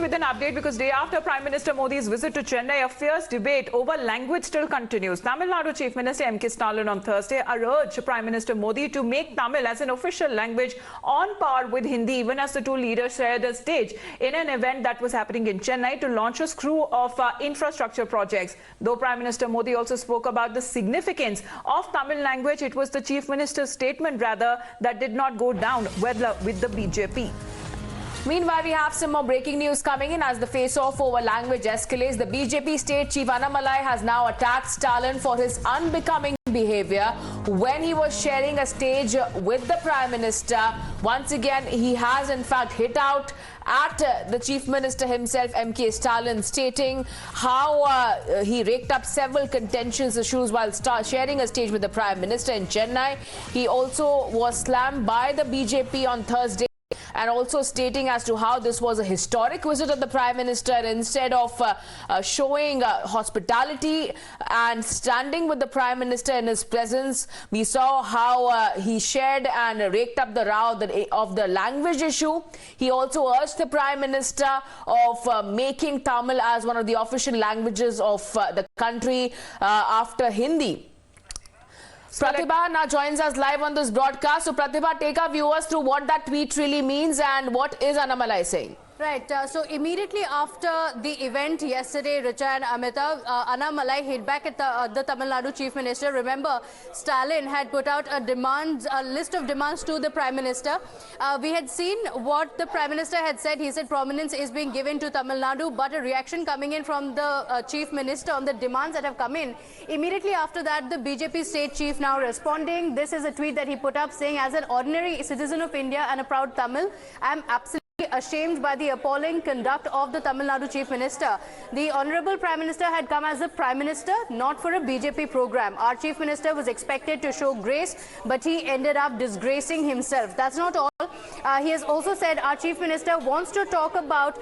with an update because day after Prime Minister Modi's visit to Chennai, a fierce debate over language still continues. Tamil Nadu Chief Minister M.K. Stalin on Thursday urged Prime Minister Modi to make Tamil as an official language on par with Hindi, even as the two leaders shared a stage in an event that was happening in Chennai to launch a slew of infrastructure projects. Though Prime Minister Modi also spoke about the significance of Tamil language, it was the Chief Minister's statement rather that did not go down well with the BJP. Meanwhile, we have some more breaking news coming in as the face-off over language escalates. The BJP state chief Annamalai has now attacked Stalin for his unbecoming behavior when he was sharing a stage with the Prime Minister. Once again, he has in fact hit out at the Chief Minister himself, M.K. Stalin, stating how he raked up several contentious issues while sharing a stage with the Prime Minister in Chennai. He also was slammed by the BJP on Thursday, and also stating as to how this was a historic visit of the Prime Minister. Instead of showing hospitality and standing with the Prime Minister in his presence, we saw how he shared and raked up the row of the language issue. He also urged the Prime Minister of making Tamil as one of the official languages of the country after Hindi. Pratibha now joins us live on this broadcast. So Pratibha, take our viewers through what that tweet really means and what is Annamalai saying. Right. So immediately after the event yesterday, Richa and Amita, Annamalai hit back at the Tamil Nadu Chief Minister. Remember, Stalin had put out a list of demands to the Prime Minister. We had seen what the Prime Minister had said. He said prominence is being given to Tamil Nadu, but a reaction coming in from the Chief Minister on the demands that have come in. Immediately after that, the BJP state chief now responding. This is a tweet that he put up saying, as an ordinary citizen of India and a proud Tamil, I am absolutely ashamed by the appalling conduct of the Tamil Nadu Chief Minister. The Honorable Prime Minister had come as a Prime Minister, not for a BJP program. Our Chief Minister was expected to show grace, but he ended up disgracing himself. That's not all. He has also said our Chief Minister wants to talk about,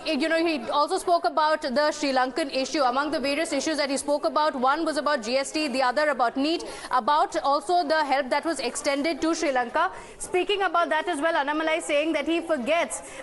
he also spoke about the Sri Lankan issue. Among the various issues that he spoke about, one was about GST, the other about NEET, about also the help that was extended to Sri Lanka. Speaking about that as well, Annamalai saying that he forgets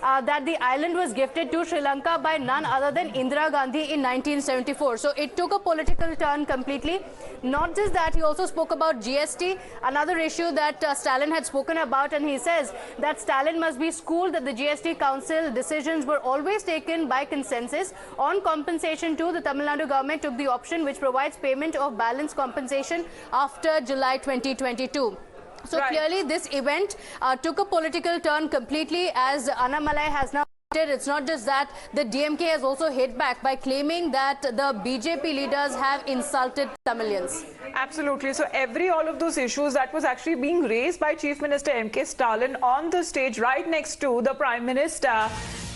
that the island was gifted to Sri Lanka by none other than Indira Gandhi in 1974. So it took a political turn completely. Not just that, he also spoke about GST, another issue that Stalin had spoken about, and he says that Stalin must be schooled that the GST Council decisions were always taken by consensus. On compensation too, the Tamil Nadu government took the option which provides payment of balance compensation after July 2022. So clearly this event took a political turn completely, as Annamalai has now said. It's not just that, the DMK has also hit back by claiming that the BJP leaders have insulted Tamilians. Absolutely. So all of those issues that was actually being raised by Chief Minister M.K. Stalin on the stage right next to the Prime Minister,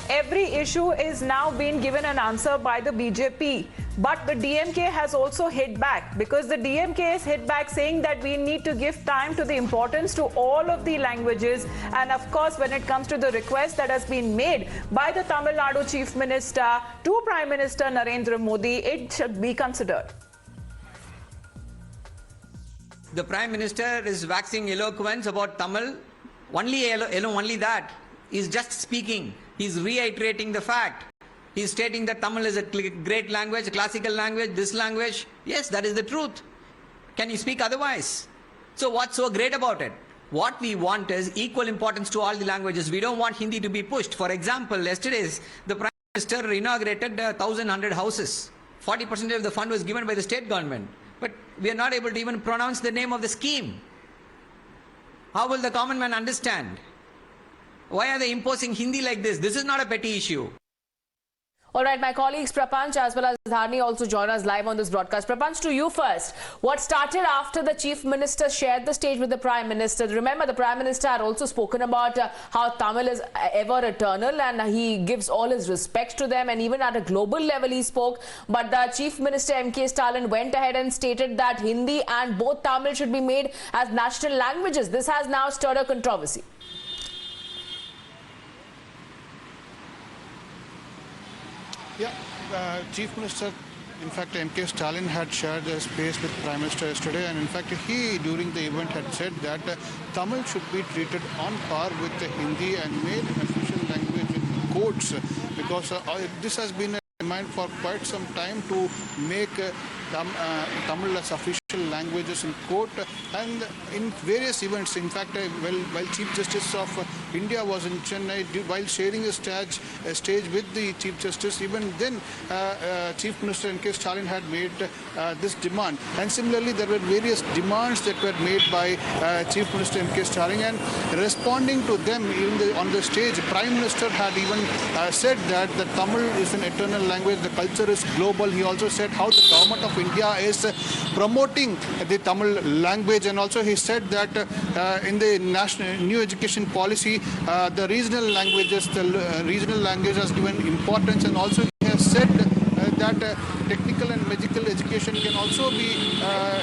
every issue is now being given an answer by the BJP. But the DMK has also hit back, because the DMK is hit back saying that we need to give time to the importance to all of the languages. And of course, when it comes to the request that has been made by the Tamil Nadu Chief Minister to Prime Minister Narendra Modi, it should be considered. The Prime Minister is waxing eloquence about Tamil. Only that. He's just speaking. He's reiterating the fact. He's stating that Tamil is a great language, a classical language, this language. Yes, that is the truth. Can you speak otherwise? So what's so great about it? What we want is equal importance to all the languages. We don't want Hindi to be pushed. For example, yesterday the Prime Minister inaugurated 1,100 houses. 40% of the fund was given by the state government. But we are not able to even pronounce the name of the scheme. How will the common man understand? Why are they imposing Hindi like this? This is not a petty issue. All right, my colleagues Prapanch as well as Dharni also join us live on this broadcast. Prapanch, to you first. What started after the Chief Minister shared the stage with the Prime Minister? Remember, the Prime Minister had also spoken about how Tamil is ever eternal and he gives all his respects to them, and even at a global level he spoke. But the Chief Minister M.K. Stalin went ahead and stated that Hindi and both Tamil should be made as national languages. This has now stirred a controversy. Yeah, Chief Minister, in fact, M.K. Stalin had shared a space with Prime Minister yesterday, and in fact, he during the event had said that Tamil should be treated on par with the Hindi and made an official language in courts. because this has been a demand for quite some time to make Tamil as official languages in court and in various events. In fact, while Chief Justice of India was in Chennai, while sharing a stage with the Chief Justice, even then Chief Minister M.K. Stalin had made this demand. And similarly, there were various demands that were made by Chief Minister M.K. Stalin, and responding to them even on the stage, Prime Minister had even said that the Tamil is an eternal language, the culture is global. He also said how the government of India is promoting the Tamil language, and also he said that in the national new education policy, the regional language has given importance, and also he has said that technical and medical education can also be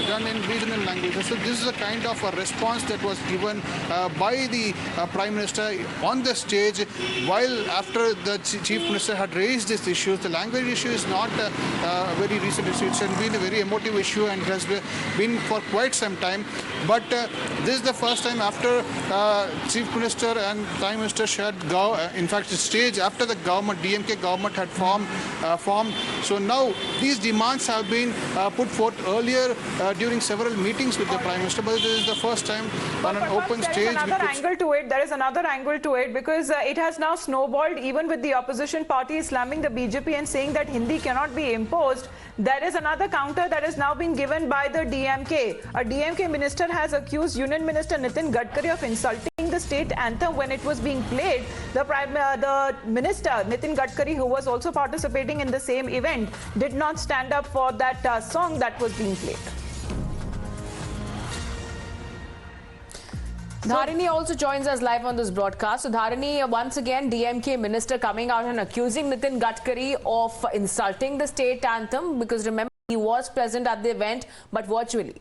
done in regional languages. So this is a kind of a response that was given by the Prime Minister on the stage, while after the Chief Minister had raised these issues. The language issue is not a very recent issue. It's been a very emotive issue and has been for quite some time. But this is the first time after Chief Minister and Prime Minister shared, in fact, the stage after the government, DMK government had formed. So now these demands have been put forth earlier during several meetings with the Prime Minister, but this is the first time on an open stage. There is another angle to it because it has now snowballed even with the opposition party slamming the BJP and saying that Hindi cannot be imposed. There is another counter that is now being given by the DMK. A DMK minister has accused Union Minister Nitin Gadkari of insulting the state anthem when it was being played. The minister Nitin Gadkari, who was also participating in the same event, did not stand up for that song that was being played. Dharini also joins us live on this broadcast. So Dharini, once again, DMK minister coming out and accusing Nitin Gadkari of insulting the state anthem, because remember, he was present at the event but virtually.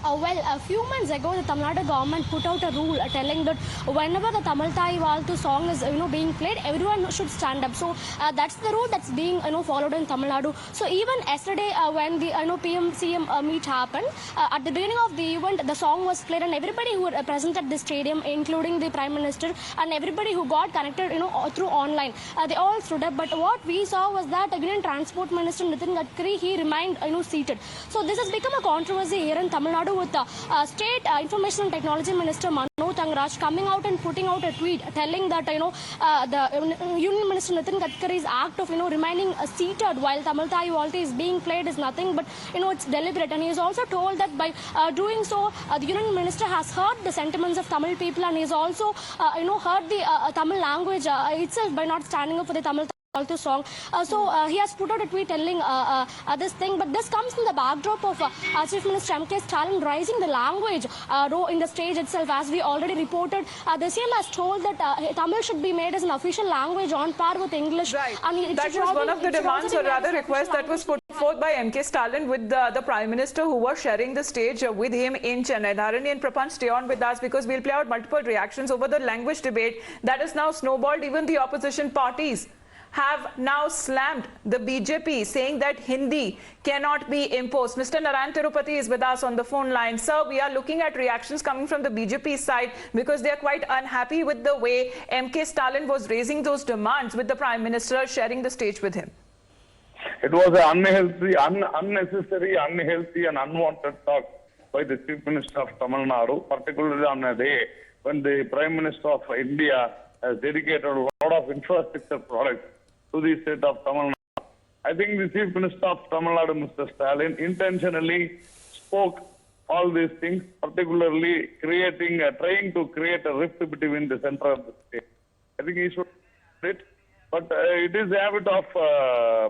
Well, a few months ago, the Tamil Nadu government put out a rule telling that whenever the Tamil Thai Valthu song is being played, everyone should stand up. So that's the rule that's being followed in Tamil Nadu. So even yesterday, when the PM CM meet happened, at the beginning of the event, the song was played, and everybody who were present at the stadium, including the Prime Minister and everybody who got connected, through online, they all stood up. But what we saw was that again, Transport Minister Nitin Gadkari, he remained see So this has become a controversy here in Tamil Nadu with the State Information and Technology Minister Manu Tangraj coming out and putting out a tweet telling that the Union Minister Nitin Gadkari's act of remaining seated while Tamil Thai Valthu is being played is nothing but it's deliberate. And he has also told that by doing so, the Union Minister has hurt the sentiments of Tamil people, and he has also hurt the Tamil language itself by not standing up for the Tamil Valthu song. He has put out a tweet telling this thing, but this comes in the backdrop of Chief Minister M.K. Stalin raising the language in the stage itself. As we already reported, the CM has told that Tamil should be made as an official language on par with English. Right. That was one of the demands, or rather request, that was put forth by M.K. Stalin with the Prime Minister, who was sharing the stage with him in Chennai. Dharini and Prapanch, stay on with us because we'll play out multiple reactions over the language debate that is now snowballed. Even the opposition parties have now slammed the BJP, saying that Hindi cannot be imposed. Mr. Narendra Tirupati is with us on the phone line. Sir, we are looking at reactions coming from the BJP side because they are quite unhappy with the way M.K. Stalin was raising those demands with the Prime Minister sharing the stage with him. It was an unnecessary, unhealthy and unwanted talk by the Chief Minister of Tamil Nadu, particularly on a day when the Prime Minister of India has dedicated a lot of infrastructure projects to the state of Tamil Nadu. I think the Chief Minister of Tamil Nadu, Mr. Stalin, intentionally spoke all these things, particularly trying to create a rift between the center of the state. I think he should do it. But it is the habit of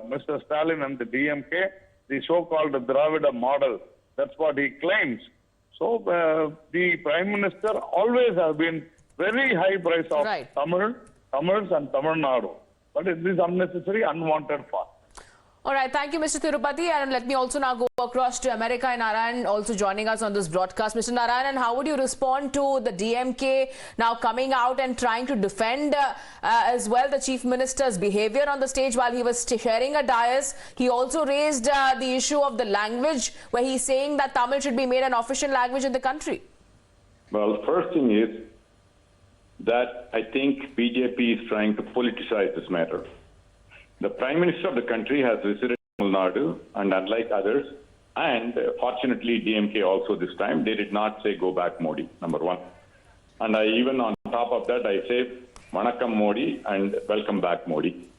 Mr. Stalin and the DMK, the so-called Dravida model. That's what he claims. So the Prime Minister always has been very high price of Tamils and Tamil Nadu. But it is unnecessary, unwanted fast. All right, thank you, Mr. Tirupati. And let me also now go across to America, and Narayan also joining us on this broadcast. Mr. Narayan, how would you respond to the DMK now coming out and trying to defend as well the Chief Minister's behavior on the stage while he was sharing a dais? He also raised the issue of the language, where he's saying that Tamil should be made an official language in the country. Well, first thing is that I think BJP is trying to politicize this matter. The Prime Minister of the country has visited Tamil Nadu, and unlike others, and fortunately DMK also this time, they did not say go back Modi, number one. And I even on top of that, I say Vanakkam Modi and welcome back Modi.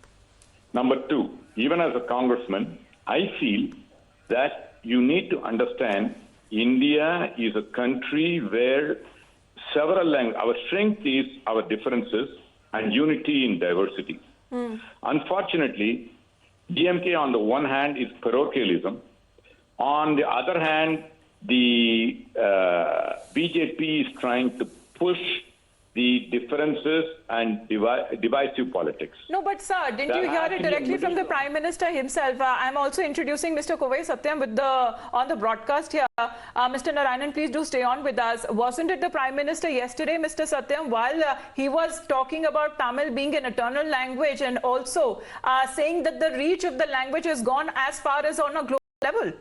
Number two, even as a congressman, I feel that you need to understand India is a country where several languages, our strength is our differences and unity in diversity. Unfortunately, DMK on the one hand is parochialism. On the other hand, the BJP is trying to push the differences and divisive politics. No, but sir, didn't you hear it directly from the Prime Minister himself? I'm also introducing Mr. Kovai Satyam on the broadcast here. Mr. Narayanan, please do stay on with us. Wasn't it the Prime Minister yesterday, Mr. Satyam, while he was talking about Tamil being an eternal language and also saying that the reach of the language has gone as far as on a global level?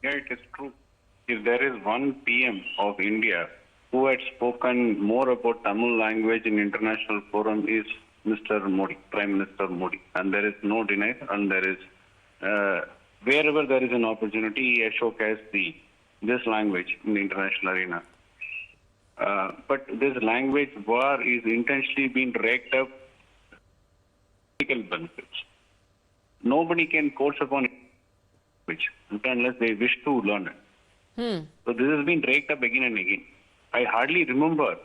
Yeah, it is true. If there is one PM of India who had spoken more about Tamil language in international forum is Mr. Modi, Prime Minister Modi. And there is no denial, and there is, wherever there is an opportunity, he showcased this language in the international arena. But this language war is intentionally being raked up political benefits. Nobody can coach upon it unless they wish to learn it. So this has been raked up again and again. I hardly remember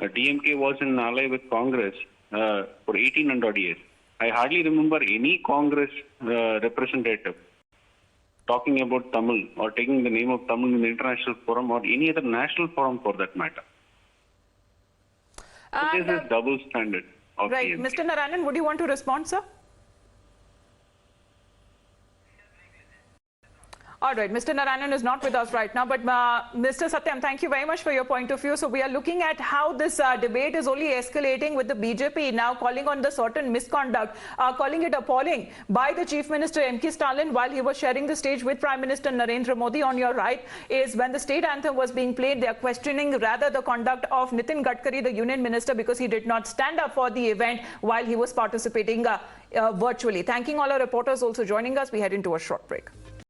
DMK was in ally with Congress for 1800 years. I hardly remember any Congress representative talking about Tamil or taking the name of Tamil in the international forum or any other national forum for that matter. This is double standard of right. DMK. Mr. Narayanan, would you want to respond, sir? All right, Mr. Narayanan is not with us right now, but Mr. Satyam, thank you very much for your point of view. So we are looking at how this debate is only escalating with the BJP now calling on the certain misconduct, calling it appalling by the Chief Minister M.K. Stalin while he was sharing the stage with Prime Minister Narendra Modi. On your right is when the state anthem was being played, they are questioning rather the conduct of Nitin Gadkari, the Union Minister, because he did not stand up for the event while he was participating virtually. Thanking all our reporters also joining us. We head into a short break.